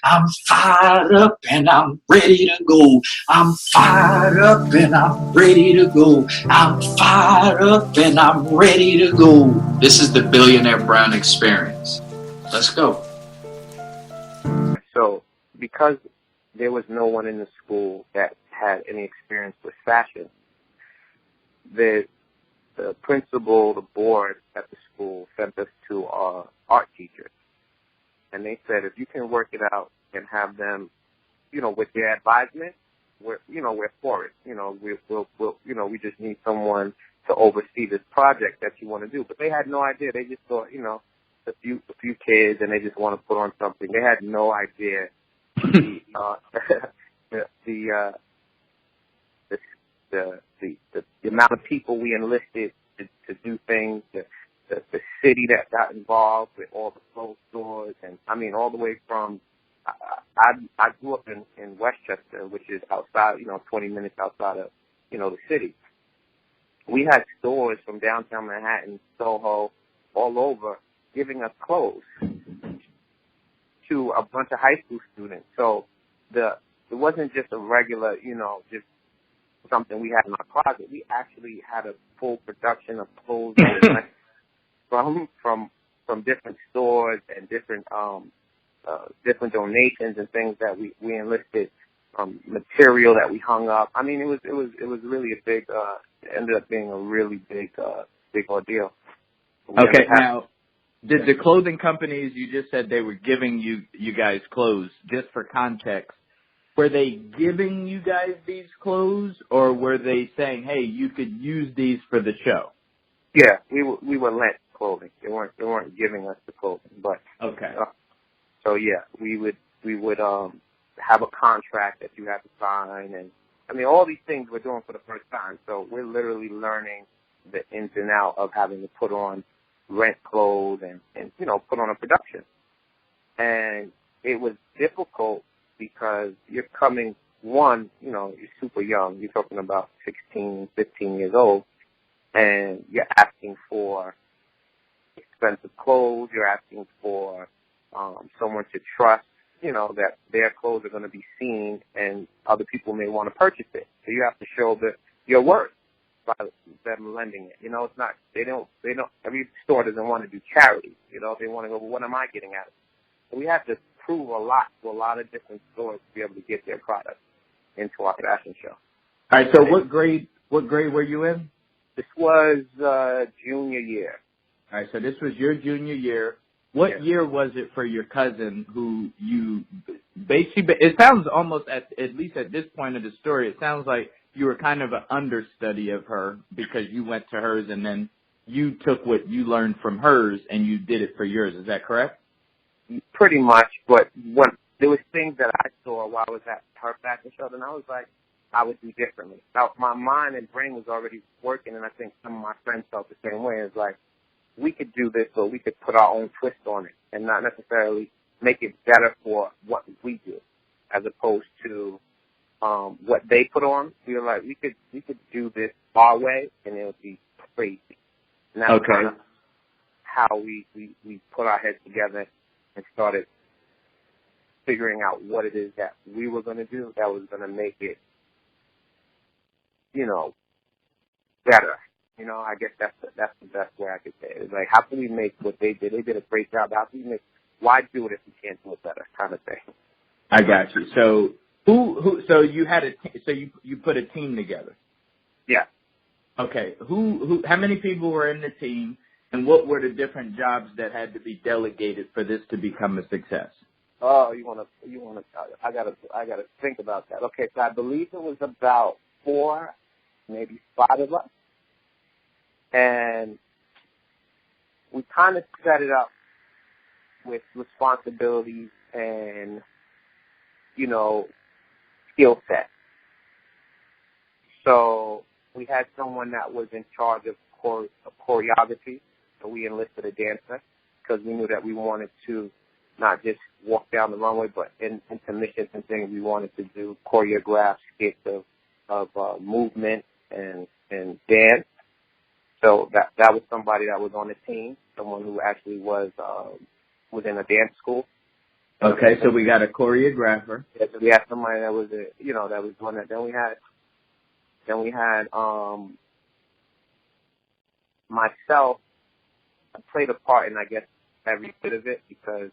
I'm fired up and I'm ready to go. I'm fired up and I'm ready to go. I'm fired up and I'm ready to go. This is the Billionaire Brown experience. Let's go. So, because there was no one in the school that had any experience with fashion, the principal, the board at the school sent us to our art teachers. And they said, if you can work it out and have them, with their advisement, we're for it. We just need someone to oversee this project that you want to do. But they had no idea. They just thought, a few kids, and they just want to put on something. They had no idea the amount of people we enlisted to do things, the city that got involved with all the clothes stores, and I mean all the way from I grew up in Westchester, which is outside, 20 minutes outside of the city. We had stores from downtown Manhattan, Soho, all over, giving us clothes to a bunch of high school students. So it wasn't just a regular, just something we had in our closet. We actually had a full production of clothes from different stores and different donations and things that we enlisted, material that we hung up. I mean, it was really a big. It ended up being a really big ordeal. Okay, now, did the clothing companies, you just said they were giving you guys clothes, just for context, were they giving you guys these clothes, or were they saying, hey, you could use these for the show? Yeah, we were lent clothing. They weren't giving us the clothing, but okay. So yeah, we would have a contract that you had to sign, and I mean all these things we're doing for the first time. So we're literally learning the ins and outs of having to put on rent clothes and put on a production. And it was difficult because you're coming, you're super young. You're talking about 16, 15 years old, and you're asking for expensive clothes. You're asking for someone to trust, that their clothes are going to be seen and other people may want to purchase it. So you have to show your worth by them lending it. It's not, they don't, every store doesn't want to do charity. They want to go, well, what am I getting out of it? So we have to prove a lot to a lot of different stores to be able to get their product into our fashion show. All right, so what grade were you in? This was junior year. All right, so this was your junior year. What year was it for your cousin who you basically, it sounds almost, at least at this point of the story, it sounds like you were kind of an understudy of her because you went to hers and then you took what you learned from hers and you did it for yours. Is that correct? Pretty much, but when there was things that I saw while I was at her fashion show, and I was like, I would do differently. Now, my mind and brain was already working, and I think some of my friends felt the same way. It's like, we could do this, or we could put our own twist on it and not necessarily make it better for what we do, as opposed to what they put on. We were like, we could do this our way, and it would be crazy. And that's kind of how we put our heads together and started figuring out what it is that we were going to do that was going to make it, better. I guess that's the best way I could say it. It's like, how can we make what they did? They did a great job. How can we make? Why do it if we can't do it better? Kind of thing. I got you. So So you had you put a team together. Yeah. Okay. How many people were in the team, and what were the different jobs that had to be delegated for this to become a success? Oh, you wanna? I gotta think about that. Okay, so I believe it was about 4, maybe 5 of us. And we kind of set it up with responsibilities and, skill set. So we had someone that was in charge of choreography. So we enlisted a dancer because we knew that we wanted to not just walk down the runway, but in intermissions and things, we wanted to do choreographed skits of movement and dance. So that was somebody that was on the team, someone who actually was in a dance school. Okay, so we got a choreographer. Yeah, so we had somebody that was that was doing that. Then we had myself. I played a part in, I guess, every bit of it because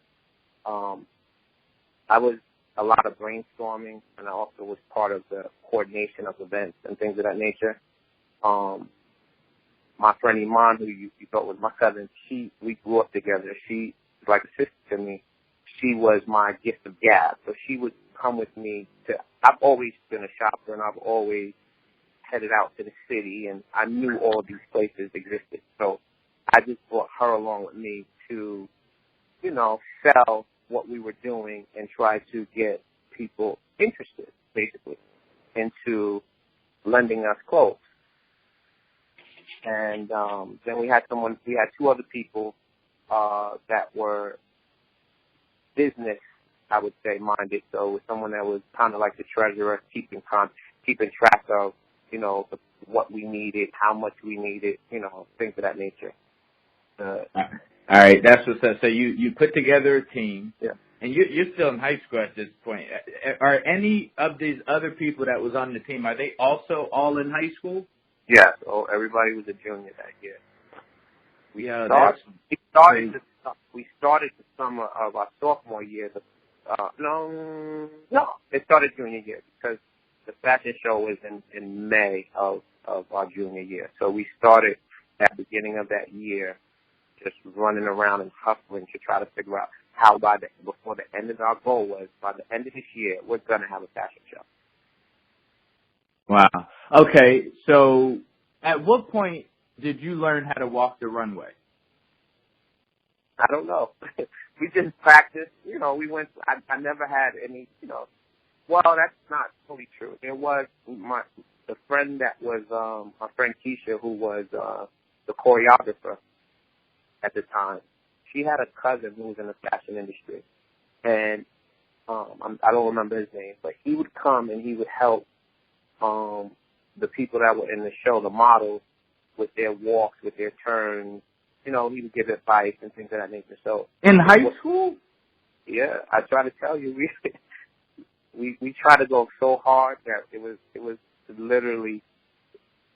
I was a lot of brainstorming, and I also was part of the coordination of events and things of that nature. My friend Iman, who you thought was my cousin, we grew up together. She was like a sister to me. She was my gift of gab, so she would come with me I've always been a shopper, and I've always headed out to the city, and I knew all of these places existed. So I just brought her along with me to, sell what we were doing and try to get people interested, basically, into lending us clothes. And then we had two other people that were business, I would say, minded. So it was someone that was kind of like the treasurer, keeping track of, what we needed, how much we needed, things of that nature. All right, that's what's up. So you put together a team. Yeah. And you're still in high school at this point. Are any of these other people that was on the team, are they also all in high school? Yeah, so everybody was a junior that year. We started the summer of our sophomore year. No, it started junior year because the fashion show was in May of our junior year. So we started at the beginning of that year just running around and hustling to try to figure out how before the end of our goal was, by the end of this year, we're going to have a fashion show. Wow. Okay, so at what point did you learn how to walk the runway? I don't know. We just practiced. We went. I never had any. Well, that's not fully true. There was the friend that was my friend Keisha, who was the choreographer at the time. She had a cousin who was in the fashion industry, and I don't remember his name, but he would come and he would help the people that were in the show, the models, with their walks, with their turns. He would give advice and things of that nature. So in high school? Yeah, I try to tell you, we try to go so hard that it was literally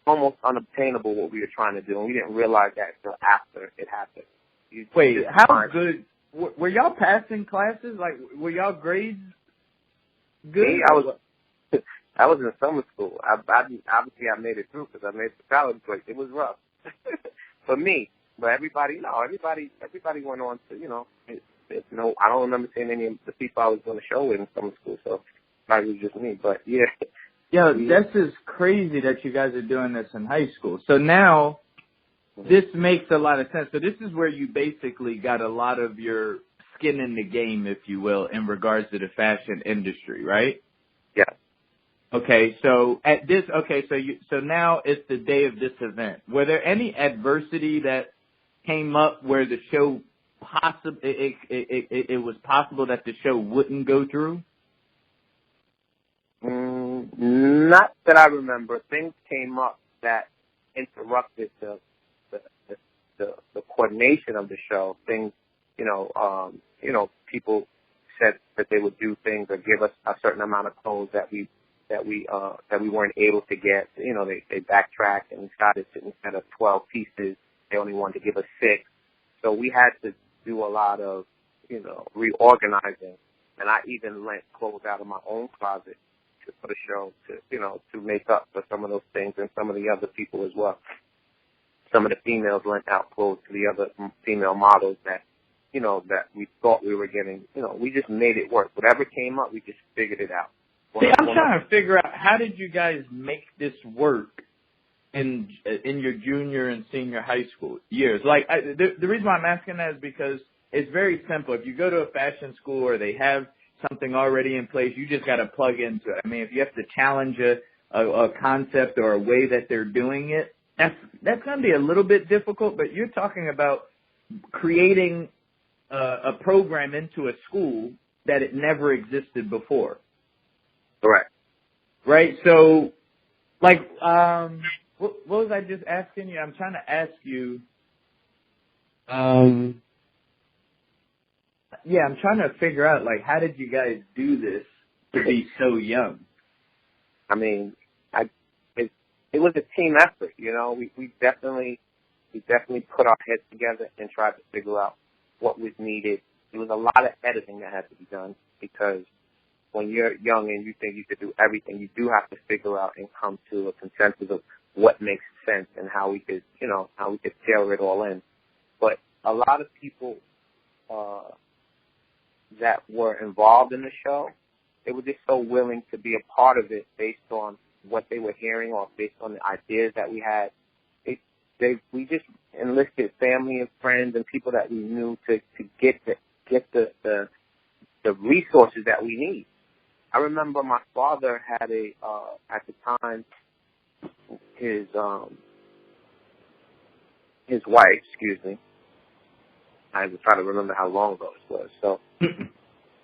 almost unobtainable what we were trying to do, and we didn't realize that until after it happened. Wait, how good were y'all passing classes? Like, were y'all grades good? Me, I was in summer school. Obviously I made it through because I made the college, but it was rough for me. But everybody went on to, I don't remember seeing any of the people I was doing the show with in summer school, so probably was just me. But yeah. Yeah, this is crazy that you guys are doing this in high school. So now, this makes a lot of sense. So this is where you basically got a lot of your skin in the game, if you will, in regards to the fashion industry, right? Yeah. Okay, so so now it's the day of this event. Were there any adversity that came up where the show it was possible that the show wouldn't go through? Not that I remember. Things came up that interrupted the coordination of the show. Things, people said that they would do things or give us a certain amount of clothes that we weren't able to get. They backtracked and decided to, instead of 12 pieces, they only wanted to give us 6. So we had to do a lot of, reorganizing. And I even lent clothes out of my own closet for the show to make up for some of those things, and some of the other people as well. Some of the females lent out clothes to the other female models that we thought we were getting. We just made it work. Whatever came up, we just figured it out. See, I'm trying to figure out, how did you guys make this work in your junior and senior high school years? Like, the reason why I'm asking that is because it's very simple. If you go to a fashion school or they have something already in place, you just got to plug into it. I mean, if you have to challenge a concept or a way that they're doing it, that's going to be a little bit difficult, but you're talking about creating a program into a school that it never existed before. Correct. Right? So, like, what was I just asking you? I'm trying to ask you, Yeah, I'm trying to figure out, like, how did you guys do this to be so young? I mean, it was a team effort, you know. We definitely put our heads together and tried to figure out what was needed. There was a lot of editing that had to be done because when you're young and you think you could do everything, you do have to figure out and come to a consensus of what makes sense and how we could tailor it all in. But a lot of people that were involved in the show, they were just so willing to be a part of it based on what they were hearing or based on the ideas that we had. We just enlisted family and friends and people that we knew to get the resources that we need. I remember my father had at the time his wife, excuse me. I was trying to remember how long ago this was. So, and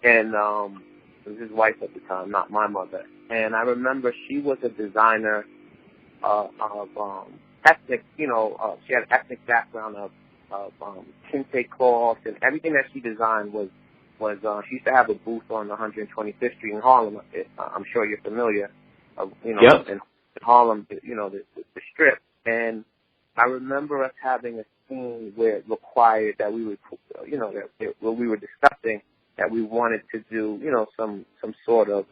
it was his wife at the time, not my mother. And I remember she was a designer of ethnic, she had an ethnic background of kente cloths, and everything that she designed was she used to have a booth on 125th Street in Harlem. I'm sure you're familiar, Yep. in Harlem, the strip. And I remember us having a scene where it required that we would, where we were discussing that we wanted to do, some sort of,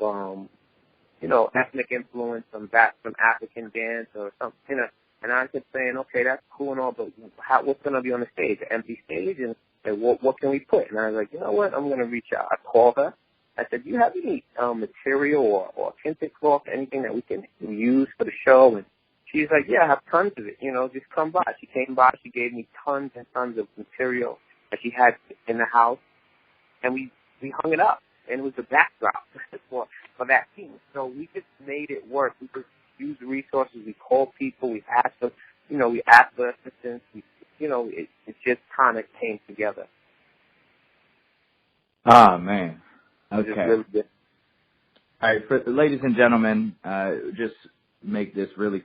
ethnic influence, some African dance or something, And I kept saying, okay, that's cool and all, but what's going to be on the stage? An empty stage? And what can we put? And I was like, you know what? I'm going to reach out. I called her. I said, do you have any material or kente cloth, anything that we can use for the show? And she's like, yeah, I have tons of it. Just come by. She came by. She gave me tons and tons of material that she had in the house. And we hung it up. And it was the backdrop for that scene. So we just made it work. We just used the resources. We called people. We asked them. We asked for assistance. It just kind of came together. Oh, man. Okay. Really good. All right, ladies and gentlemen, just make this really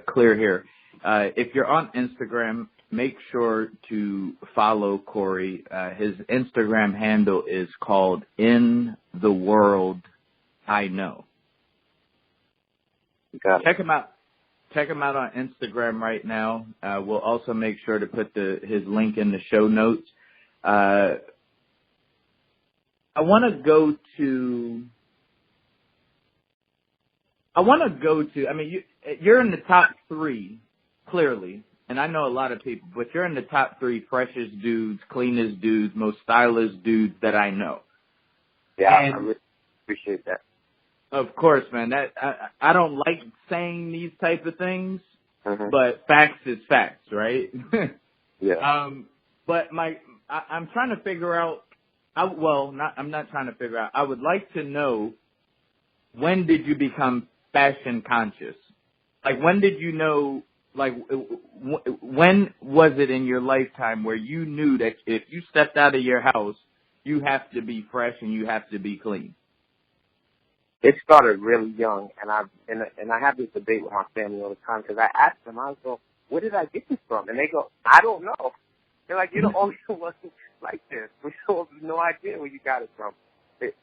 clear here. If you're on Instagram, make sure to follow Corey. His Instagram handle is called InTheWorldIKnow. Check him out. Check him out on Instagram right now. We'll also make sure to put his link in the show notes. I want to go to. I mean, you're in the top 3, clearly, and I know a lot of people, but you're in the top 3 freshest dudes, cleanest dudes, most stylish dudes that I know. Yeah, I really appreciate that. Of course, man. That I don't like saying these type of things, mm-hmm. but facts is facts, right? Yeah. But I'm trying to figure out. I'm not trying to figure out. I would like to know, when did you become fashion conscious? Like, when did you know? Like, when was it in your lifetime where you knew that if you stepped out of your house, you have to be fresh and you have to be clean? It started really young, and I have this debate with my family all the time because I ask them, I go, where did I get this from? And they go, I don't know. They're like, you're the only one like this. We have no idea where you got it from. It's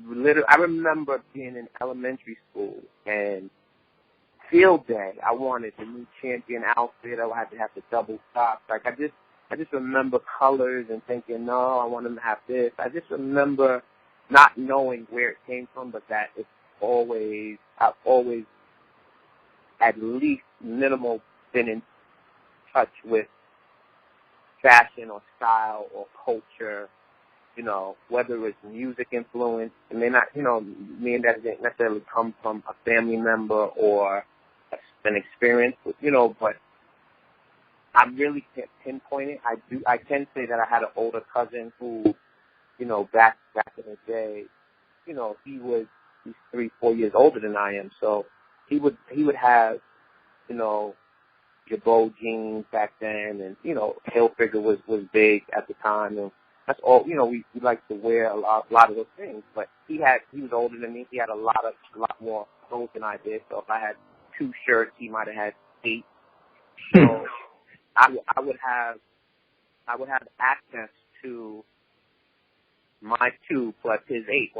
literally. I remember being in elementary school and field day. I wanted the new champion outfit. I had to have the double socks. Like I just remember colors and thinking, no, I want them to have this. I just remember not knowing where it came from, but that I've always at least minimal been in touch with fashion or style or culture, whether it's music influence. It may not, me and that didn't necessarily come from a family member or an experience, but I really can't pinpoint it. I can say that I had an older cousin who, back in the day, he's 3-4 years older than I am. So he would have, Jabot jeans back then, and, Hilfiger was big at the time. And that's all, we like to wear a lot of those things. But he was older than me. He had a lot more clothes than I did. So if I had 2 shirts, he might have had 8. So I would have access to my 2 plus his 8